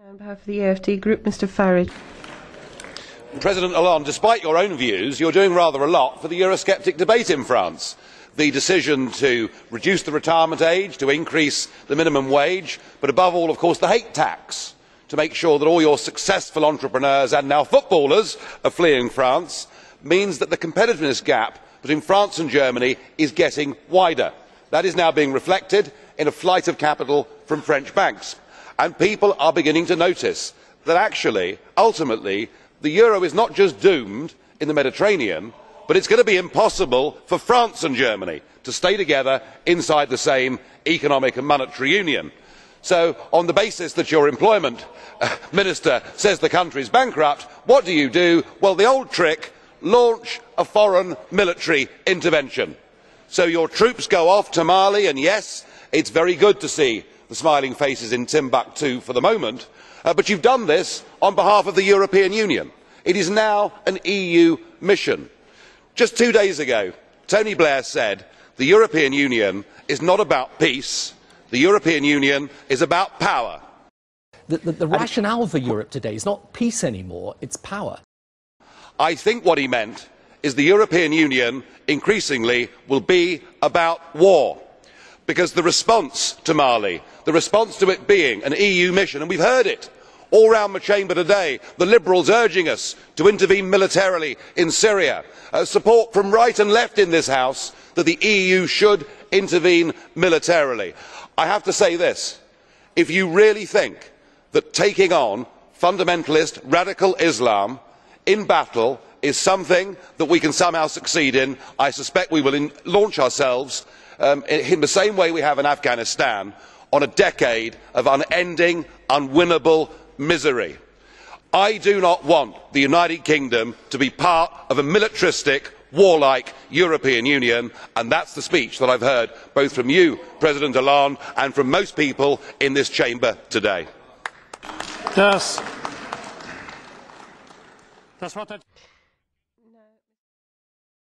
On behalf of the AFD Group, Mr Farage. President Hollande, despite your own views, you are doing rather a lot for the Eurosceptic debate in France. The decision to reduce the retirement age, to increase the minimum wage, but above all, of course, the hate tax, to make sure that all your successful entrepreneurs and now footballers are fleeing France, means that the competitiveness gap between France and Germany is getting wider. That is now being reflected in a flight of capital from French banks. And people are beginning to notice that actually, ultimately, the euro is not just doomed in the Mediterranean, but it is going to be impossible for France and Germany to stay together inside the same economic and monetary union. So, on the basis that your employment minister says the country is bankrupt, what do? Well, the old trick: launch a foreign military intervention. So your troops go off to Mali, and yes, it is very good to see the smiling faces in Timbuktu for the moment, but you have done this on behalf of the European Union. It is now an EU mission. Just 2 days ago, Tony Blair said the European Union is not about peace, the European Union is about power. The rationale for Europe today is not peace anymore, it's power. I think what he meant is the European Union increasingly will be about war. Because the response to Mali, the response to it being an EU mission, and we have heard it all round the chamber today, the Liberals urging us to intervene militarily in Syria, support from right and left in this House that the EU should intervene militarily. I have to say this: if you really think that taking on fundamentalist radical Islam in battle is something that we can somehow succeed in, I suspect we will launch ourselves in the same way we have in Afghanistan, on a decade of unending, unwinnable misery. I do not want the United Kingdom to be part of a militaristic, warlike European Union, and that is the speech that I have heard both from you, President Hollande, and from most people in this chamber today. Das Wort hat